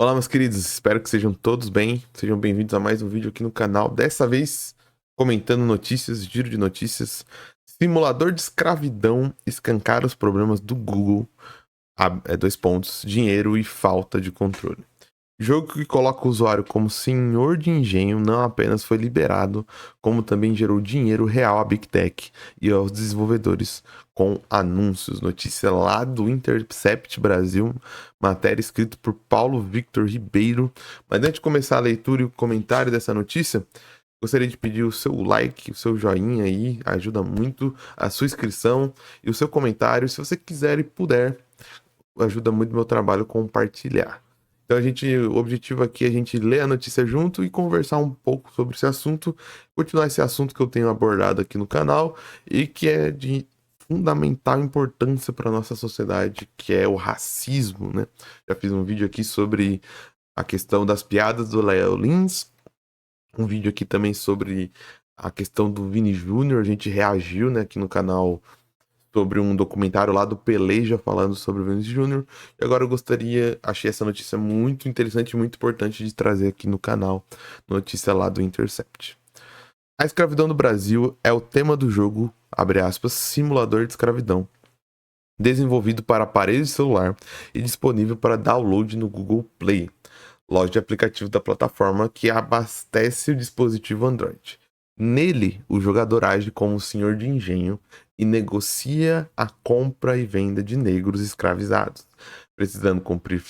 Olá, meus queridos, espero que sejam todos bem. Sejam bem-vindos a mais um vídeo aqui no canal. Dessa vez, comentando notícias, giro de notícias. Simulador de escravidão escancara os problemas do Google. Dois pontos: dinheiro e falta de controle. Jogo que coloca o usuário como senhor de engenho não apenas foi liberado, como também gerou dinheiro real à Big Tech e aos desenvolvedores com anúncios. Notícia lá do Intercept Brasil, matéria escrita por Paulo Victor Ribeiro. Mas antes de começar a leitura e o comentário dessa notícia, gostaria de pedir o seu like, o seu joinha aí, ajuda muito, a sua inscrição e o seu comentário, se você quiser e puder, ajuda muito meu trabalho compartilhar. Então o objetivo aqui é a gente ler a notícia junto e conversar um pouco sobre esse assunto, continuar esse assunto que eu tenho abordado aqui no canal e que é de fundamental importância para nossa sociedade, que é o racismo, né? Já fiz um vídeo aqui sobre a questão das piadas do Léo Lins, um vídeo aqui também sobre a questão do Vini Júnior, a gente reagiu, né, aqui no canal sobre um documentário lá do Peleja falando sobre o Vinícius Júnior. E agora eu achei essa notícia muito interessante e muito importante de trazer aqui no canal, notícia lá do Intercept. A escravidão no Brasil é o tema do jogo, abre aspas, simulador de escravidão, desenvolvido para aparelhos de celular e disponível para download no Google Play, loja de aplicativo da plataforma que abastece o dispositivo Android. Nele, o jogador age como um senhor de engenho e negocia a compra e venda de negros escravizados, precisando cumprir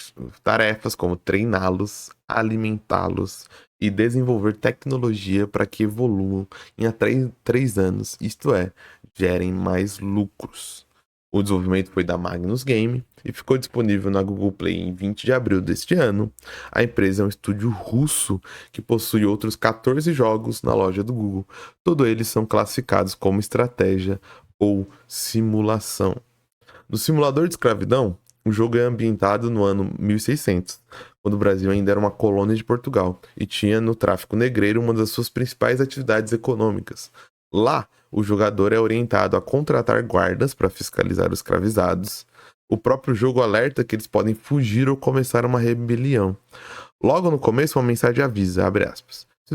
tarefas como treiná-los, alimentá-los e desenvolver tecnologia para que evoluam em até 3 anos, isto é, gerem mais lucros. O desenvolvimento foi da Magnus Game e ficou disponível na Google Play em 20 de abril deste ano. A empresa é um estúdio russo que possui outros 14 jogos na loja do Google. Todos eles são classificados como estratégia ou simulação. No simulador de escravidão, o jogo é ambientado no ano 1600, quando o Brasil ainda era uma colônia de Portugal e tinha no tráfico negreiro uma das suas principais atividades econômicas. Lá, o jogador é orientado a contratar guardas para fiscalizar os escravizados. O próprio jogo alerta que eles podem fugir ou começar uma rebelião. Logo no começo, uma mensagem avisa, abre aspas, se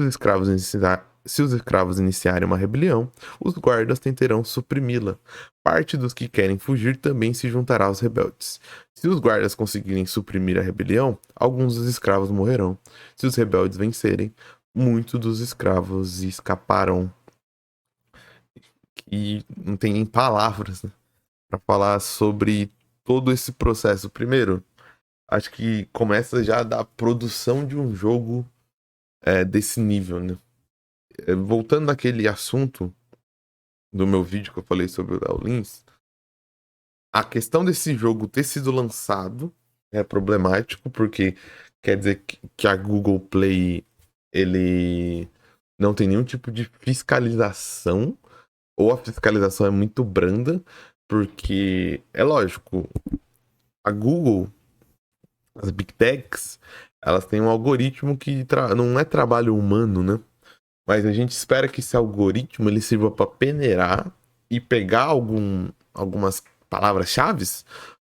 os escravos iniciarem uma rebelião, os guardas tentarão suprimi-la. Parte dos que querem fugir também se juntará aos rebeldes. Se os guardas conseguirem suprimir a rebelião, alguns dos escravos morrerão. Se os rebeldes vencerem, muitos dos escravos escaparão. E não tem nem palavras, né, para falar sobre todo esse processo. Primeiro, acho que começa já da produção de um jogo desse nível, né? Voltando naquele assunto do meu vídeo que eu falei sobre o Léo Lins, a questão desse jogo ter sido lançado é problemático, porque quer dizer que a Google Play ele não tem nenhum tipo de fiscalização, ou a fiscalização é muito branda, porque é lógico, a Google, as Big Techs, elas têm um algoritmo que não é trabalho humano, né? Mas a gente espera que esse algoritmo ele sirva para peneirar e pegar algumas palavras-chave,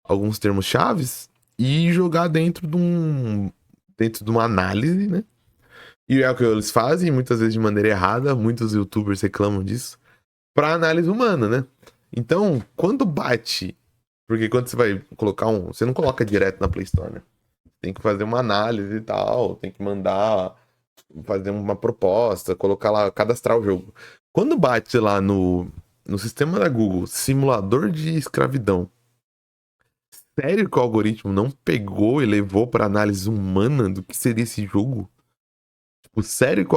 alguns termos-chaves e jogar dentro de uma análise, né? E é o que eles fazem, muitas vezes de maneira errada, muitos YouTubers reclamam disso, para análise humana, né? Então, quando bate, porque quando você vai colocar você não coloca direto na Play Store, né? Tem que fazer uma análise e tal, tem que mandar fazer uma proposta, colocar lá, cadastrar o jogo. Quando bate lá no sistema da Google, simulador de escravidão, sério que o algoritmo não pegou e levou para análise humana do que seria esse jogo? Tipo, sério que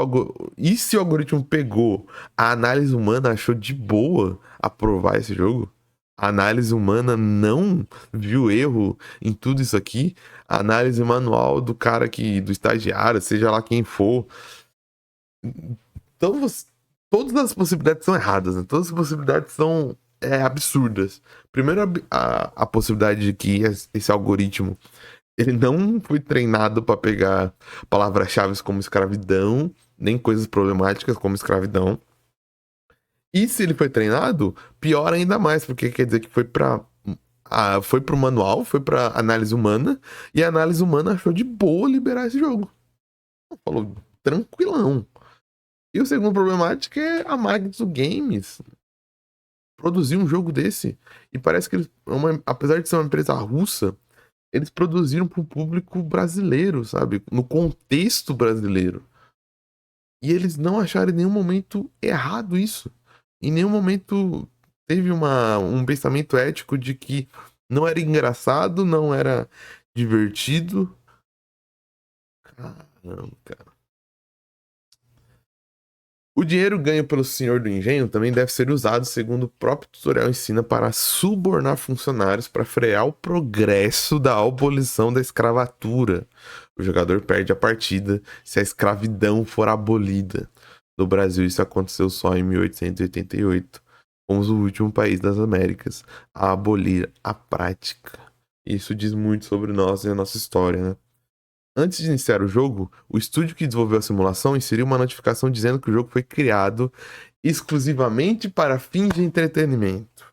E se o algoritmo pegou, a análise humana achou de boa aprovar esse jogo? A análise humana não viu erro em tudo isso aqui? A análise manual do cara do estagiário, seja lá quem for. Então, todas as possibilidades são erradas, né? Todas as possibilidades são absurdas. Primeiro, a possibilidade de que esse algoritmo ele não foi treinado para pegar palavras-chave como escravidão, nem coisas problemáticas como escravidão. E se ele foi treinado, pior ainda mais, porque quer dizer que foi para foi pro manual, foi pra análise humana, e a análise humana achou de boa liberar esse jogo. Falou, tranquilão. E o segundo problemático é a Magnus Games produzir um jogo desse. E parece que eles, apesar de ser uma empresa russa, eles produziram para o público brasileiro, sabe? No contexto brasileiro. E eles não acharam em nenhum momento errado isso. Em nenhum momento teve um pensamento ético de que não era engraçado, não era divertido. Caramba, cara. O dinheiro ganho pelo Senhor do Engenho também deve ser usado, segundo o próprio tutorial ensina, para subornar funcionários para frear o progresso da abolição da escravatura. O jogador perde a partida se a escravidão for abolida. No Brasil, isso aconteceu só em 1888. Fomos o último país das Américas a abolir a prática. Isso diz muito sobre nós e a nossa história, né? Antes de iniciar o jogo, o estúdio que desenvolveu a simulação inseriu uma notificação dizendo que o jogo foi criado exclusivamente para fins de entretenimento.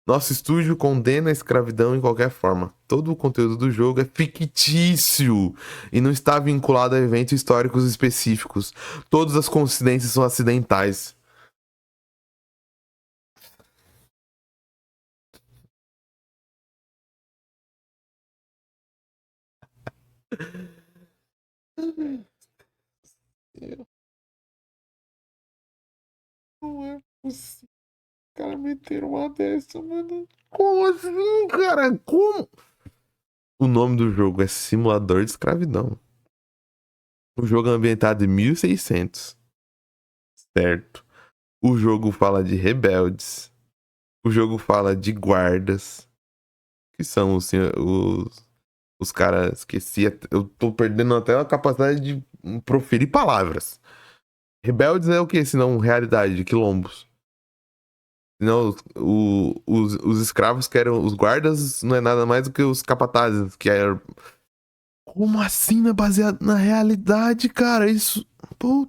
Nosso estúdio condena a escravidão em qualquer forma. Todo o conteúdo do jogo é fictício e não está vinculado a eventos históricos específicos. Todas as coincidências são acidentais. Não é possível. Os caras meteram uma dessa, mano. Como assim, cara? Como? O nome do jogo é Simulador de Escravidão. O jogo é ambientado em 1600, certo? O jogo fala de rebeldes. O jogo fala de guardas, que são os caras. Esqueci, eu tô perdendo até a capacidade de proferir palavras. Rebeldes é o que, senão realidade de quilombos? Senão os escravos que eram os guardas não é nada mais do que os capatazes, que eram. Como assim não é baseado na realidade, cara? Isso. Pô,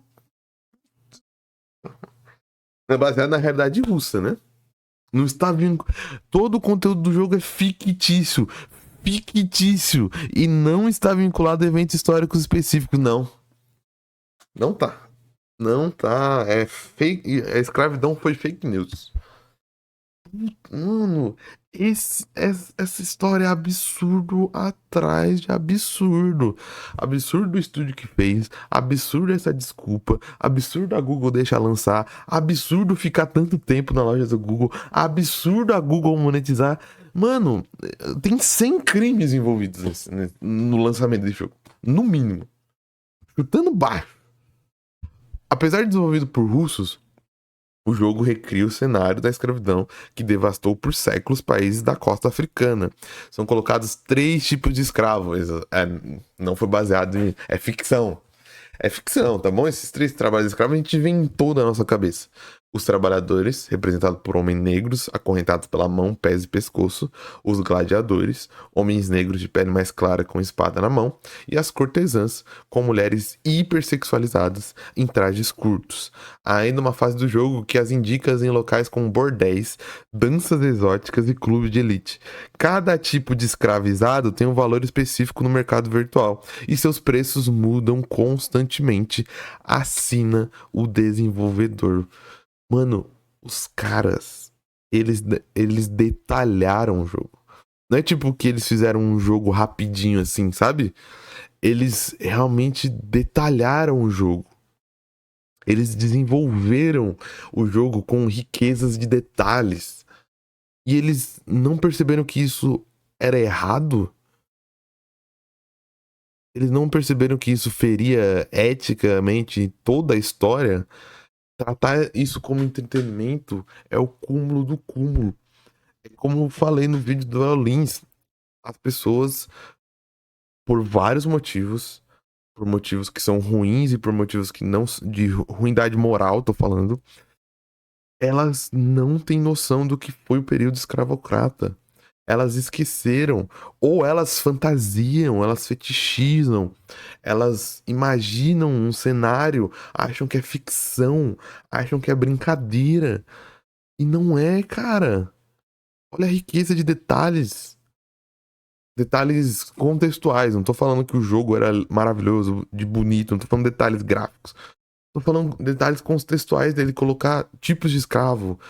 é baseado na realidade russa, né? Não está vindo. Todo o conteúdo do jogo é fictício. Fictício. E não está vinculado a eventos históricos específicos, não. Não tá. Não tá. É fake. A escravidão foi fake news. Mano, essa história é absurdo atrás de absurdo. Absurdo o estúdio que fez, absurdo essa desculpa, absurdo a Google deixar lançar, absurdo ficar tanto tempo na loja do Google, absurdo a Google monetizar. Mano, tem 100 crimes envolvidos no lançamento desse jogo. No mínimo. Chutando baixo. Apesar de desenvolvido por russos, o jogo recria o cenário da escravidão que devastou por séculos países da costa africana. São colocados 3 tipos de escravos. Não foi baseado em. É ficção. É ficção, tá bom? Esses 3 trabalhos escravos a gente inventou da nossa cabeça. Os trabalhadores, representados por homens negros, acorrentados pela mão, pés e pescoço. Os gladiadores, homens negros de pele mais clara com espada na mão. E as cortesãs, com mulheres hipersexualizadas em trajes curtos. Há ainda uma fase do jogo que as indica em locais como bordéis, danças exóticas e clubes de elite. Cada tipo de escravizado tem um valor específico no mercado virtual e seus preços mudam constantemente, assina o desenvolvedor. Mano, os caras, eles detalharam o jogo. Não é tipo que eles fizeram um jogo rapidinho assim, sabe? Eles realmente detalharam o jogo. Eles desenvolveram o jogo com riquezas de detalhes. E eles não perceberam que isso era errado? Eles não perceberam que isso feria eticamente toda a história? Tratar isso como entretenimento é o cúmulo do cúmulo. É como eu falei no vídeo do Elins, as pessoas, por vários motivos, por motivos que são ruins e por motivos que não, de ruindade moral, tô falando, elas não têm noção do que foi o período escravocrata. Elas esqueceram, ou elas fantasiam, elas fetichizam, elas imaginam um cenário, acham que é ficção, acham que é brincadeira. E não é, cara. Olha a riqueza de detalhes. Detalhes contextuais. Não tô falando que o jogo era maravilhoso, de bonito. Não tô falando detalhes gráficos. Tô falando detalhes contextuais dele colocar tipos de escravo,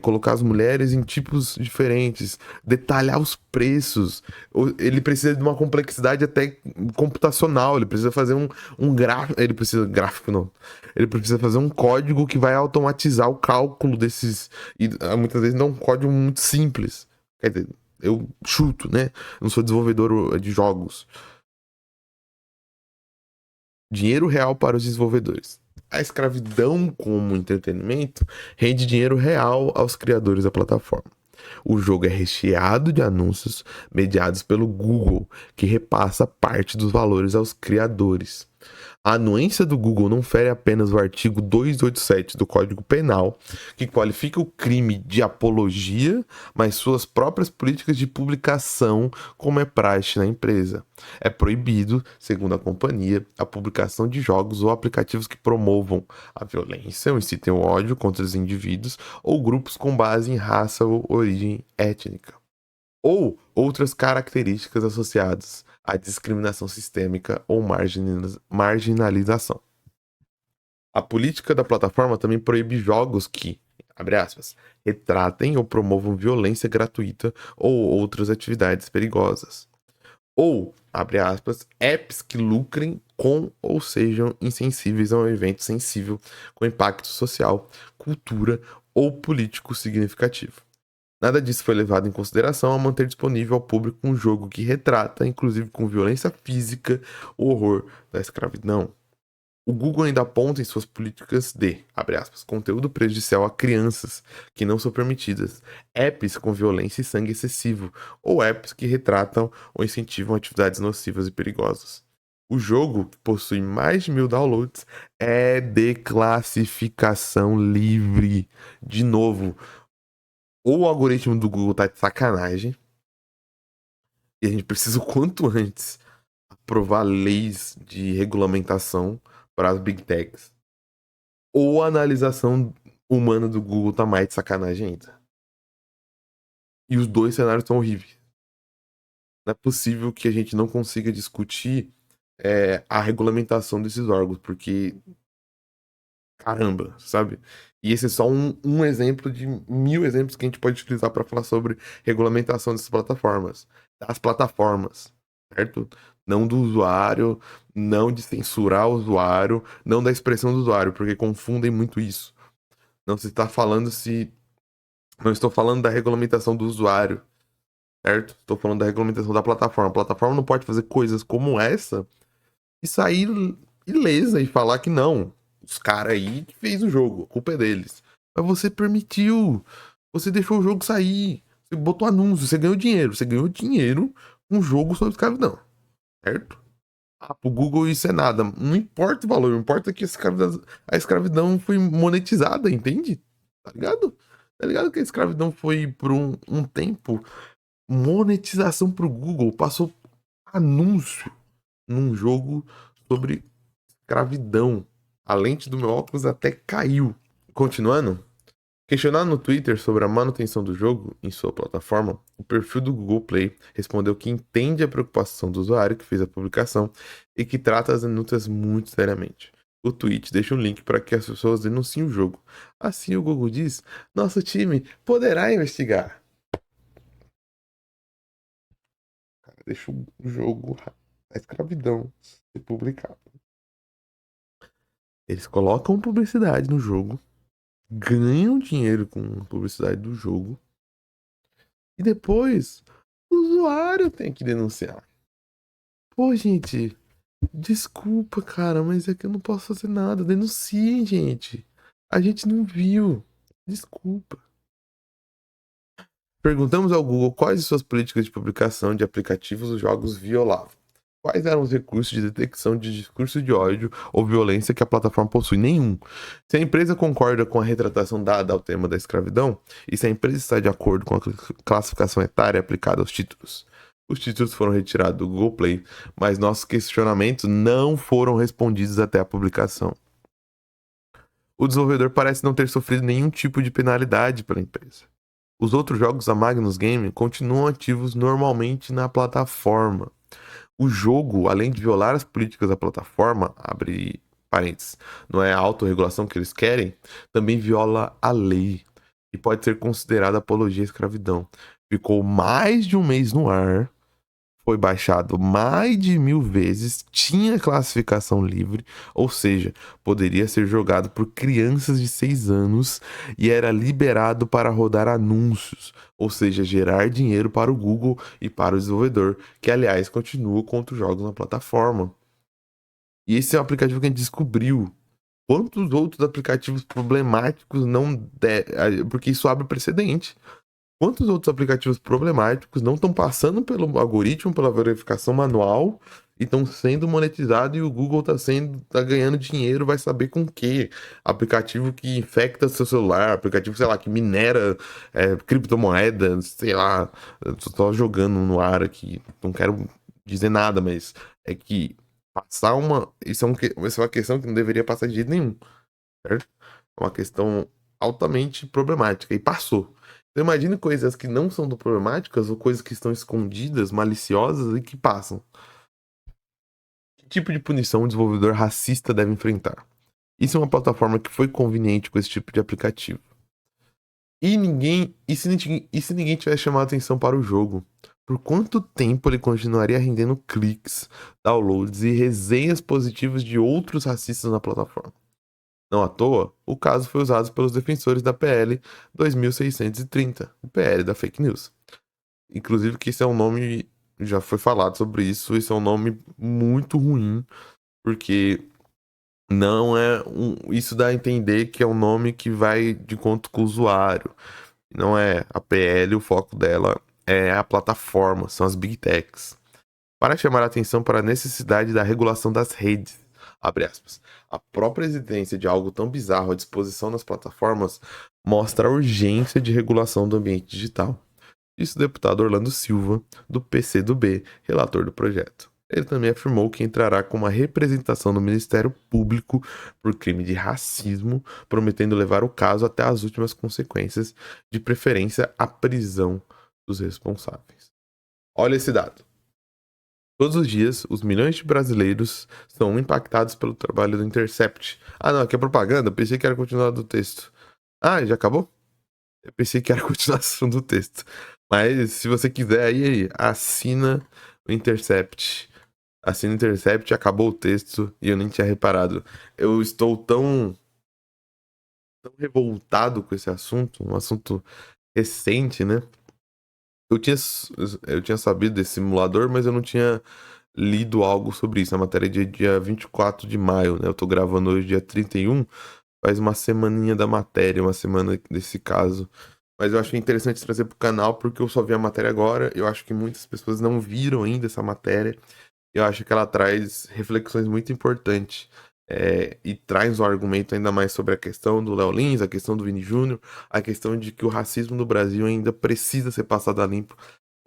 colocar as mulheres em tipos diferentes, detalhar os preços. Ele precisa de uma complexidade até computacional. Ele precisa fazer um gráfico. Ele precisa. Gráfico não. Ele precisa fazer um código que vai automatizar o cálculo desses. E muitas vezes não é um código muito simples. Quer dizer, eu chuto, né? Não sou desenvolvedor de jogos. Dinheiro real para os desenvolvedores. A escravidão como entretenimento rende dinheiro real aos criadores da plataforma. O jogo é recheado de anúncios mediados pelo Google, que repassa parte dos valores aos criadores. A anuência do Google não fere apenas o artigo 287 do Código Penal, que qualifica o crime de apologia, mas suas próprias políticas de publicação, como é praxe na empresa. É proibido, segundo a companhia, a publicação de jogos ou aplicativos que promovam a violência ou incitem o ódio contra os indivíduos ou grupos com base em raça ou origem étnica, ou outras características associadas à discriminação sistêmica ou marginalização. A política da plataforma também proíbe jogos que, abre aspas, retratem ou promovam violência gratuita ou outras atividades perigosas. Ou, abre aspas, apps que lucrem com ou sejam insensíveis a um evento sensível com impacto social, cultura ou político significativo. Nada disso foi levado em consideração ao manter disponível ao público um jogo que retrata, inclusive com violência física, o horror da escravidão. O Google ainda aponta em suas políticas de, abre aspas, conteúdo prejudicial a crianças, que não são permitidas, apps com violência e sangue excessivo, ou apps que retratam ou incentivam atividades nocivas e perigosas. O jogo, que possui mais de 1.000 downloads, é de classificação livre. De novo, ou o algoritmo do Google tá de sacanagem, e a gente precisa o quanto antes aprovar leis de regulamentação para as Big Techs, ou a analisação humana do Google tá mais de sacanagem ainda. E os dois cenários estão horríveis. Não é possível que a gente não consiga discutir a regulamentação desses órgãos, porque caramba, sabe? E esse é só um exemplo de 1.000 exemplos que a gente pode utilizar para falar sobre regulamentação dessas plataformas. Das plataformas, certo? Não do usuário, não de censurar o usuário, não da expressão do usuário, porque confundem muito isso. Não se está falando se. Não estou falando da regulamentação do usuário, certo? Estou falando da regulamentação da plataforma. A plataforma não pode fazer coisas como essa e sair ilesa e falar que não. Os caras aí que fez o jogo, a culpa é deles. Mas você permitiu. Você deixou o jogo sair. Você botou anúncio, você ganhou dinheiro. Você ganhou dinheiro com um jogo sobre escravidão. Certo? Ah, pro Google isso é nada. Não importa o valor, não importa que a escravidão foi monetizada, entende? Tá ligado? Tá ligado que a escravidão foi por um tempo monetização pro Google. Passou anúncio num jogo sobre escravidão. A lente do meu óculos até caiu. Continuando, questionado no Twitter sobre a manutenção do jogo em sua plataforma, o perfil do Google Play respondeu que entende a preocupação do usuário que fez a publicação e que trata as denúncias muito seriamente. O tweet deixa um link para que as pessoas denunciem o jogo. Assim, o Google diz: nosso time poderá investigar. Cara, deixa o jogo, a escravidão, ser publicado. Eles colocam publicidade no jogo, ganham dinheiro com a publicidade do jogo e depois o usuário tem que denunciar. Pô, gente, desculpa, cara, mas é que eu não posso fazer nada. Denunciem, gente. A gente não viu. Desculpa. Perguntamos ao Google quais suas políticas de publicação de aplicativos os jogos violavam. Quais eram os recursos de detecção de discurso de ódio ou violência que a plataforma possui? Nenhum. Se a empresa concorda com a retratação dada ao tema da escravidão, e se a empresa está de acordo com a classificação etária aplicada aos títulos. Os títulos foram retirados do Google Play, mas nossos questionamentos não foram respondidos até a publicação. O desenvolvedor parece não ter sofrido nenhum tipo de penalidade pela empresa. Os outros jogos da Magnus Game continuam ativos normalmente na plataforma. O jogo, além de violar as políticas da plataforma, abre parênteses, não é a autorregulação que eles querem, também viola a lei e pode ser considerada apologia à escravidão. Ficou mais de um mês no ar, foi baixado mais de 1000 vezes, tinha classificação livre, ou seja, poderia ser jogado por crianças de 6 anos e era liberado para rodar anúncios, ou seja, gerar dinheiro para o Google e para o desenvolvedor, que aliás continua com outros jogos na plataforma. E esse é um aplicativo que a gente descobriu. Quantos outros aplicativos problemáticos não porque isso abre precedente. Quantos outros aplicativos problemáticos não estão passando pelo algoritmo, pela verificação manual e estão sendo monetizados e o Google tá ganhando dinheiro, vai saber com que? Aplicativo que infecta seu celular, aplicativo, sei lá, que minera criptomoeda, sei lá, eu tô só jogando no ar aqui, não quero dizer nada, mas é que passar uma. Isso é uma questão que não deveria passar de jeito nenhum, certo? É uma questão altamente problemática e passou. Então imagine coisas que não são tão problemáticas ou coisas que estão escondidas, maliciosas e que passam. Que tipo de punição um desenvolvedor racista deve enfrentar? Isso é uma plataforma que foi conveniente com esse tipo de aplicativo. E se ninguém tivesse chamado atenção para o jogo? Por quanto tempo ele continuaria rendendo cliques, downloads e resenhas positivas de outros racistas na plataforma? Não à toa, o caso foi usado pelos defensores da PL 2630, o PL da fake news. Inclusive que esse é um nome, já foi falado sobre isso, esse é um nome muito ruim, porque não é isso dá a entender que é um nome que vai de conta com o usuário. Não é a PL, o foco dela é a plataforma, são as Big Techs. Para chamar a atenção para a necessidade da regulação das redes, abre aspas. A própria existência de algo tão bizarro à disposição nas plataformas mostra a urgência de regulação do ambiente digital. Disse o deputado Orlando Silva, do PCdoB, relator do projeto. Ele também afirmou que entrará com uma representação no Ministério Público por crime de racismo, prometendo levar o caso até as últimas consequências, de preferência a prisão dos responsáveis. Olha esse dado. Todos os dias, os milhões de brasileiros são impactados pelo trabalho do Intercept. Ah, não, aqui é propaganda? Eu pensei que era continuar do texto. Ah, já acabou? Eu pensei que era a continuação do texto. Mas se você quiser, aí, assina o Intercept. Assina o Intercept, acabou o texto e eu nem tinha reparado. Eu estou tão revoltado com esse assunto, um assunto recente, né? Eu tinha, eu tinha sabido desse simulador, mas eu não tinha lido algo sobre isso. A matéria é de dia 24 de maio, né? Eu tô gravando hoje dia 31, faz uma semaninha da matéria, uma semana desse caso. Mas eu achei interessante trazer pro canal porque eu só vi a matéria agora. Eu acho que muitas pessoas não viram ainda essa matéria. Eu acho que ela traz reflexões muito importantes. E traz um argumento ainda mais sobre a questão do Léo Lins, a questão do Vini Júnior, a questão de que o racismo no Brasil ainda precisa ser passado a limpo.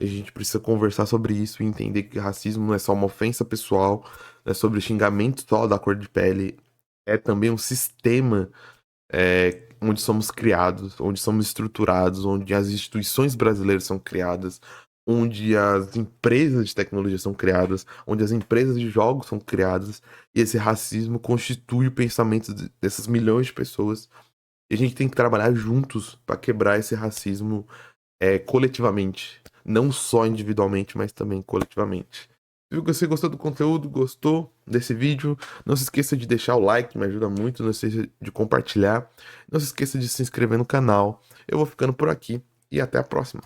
A gente precisa conversar sobre isso e entender que racismo não é só uma ofensa pessoal, não é sobre xingamento só da cor de pele, é também um sistema onde somos criados, onde somos estruturados, onde as instituições brasileiras são criadas, onde as empresas de tecnologia são criadas, onde as empresas de jogos são criadas, e esse racismo constitui o pensamento dessas milhões de pessoas. E a gente tem que trabalhar juntos para quebrar esse racismo coletivamente, não só individualmente, mas também coletivamente. Se você gostou do conteúdo, gostou desse vídeo, não se esqueça de deixar o like, me ajuda muito, não se esqueça de compartilhar, não se esqueça de se inscrever no canal. Eu vou ficando por aqui e até a próxima.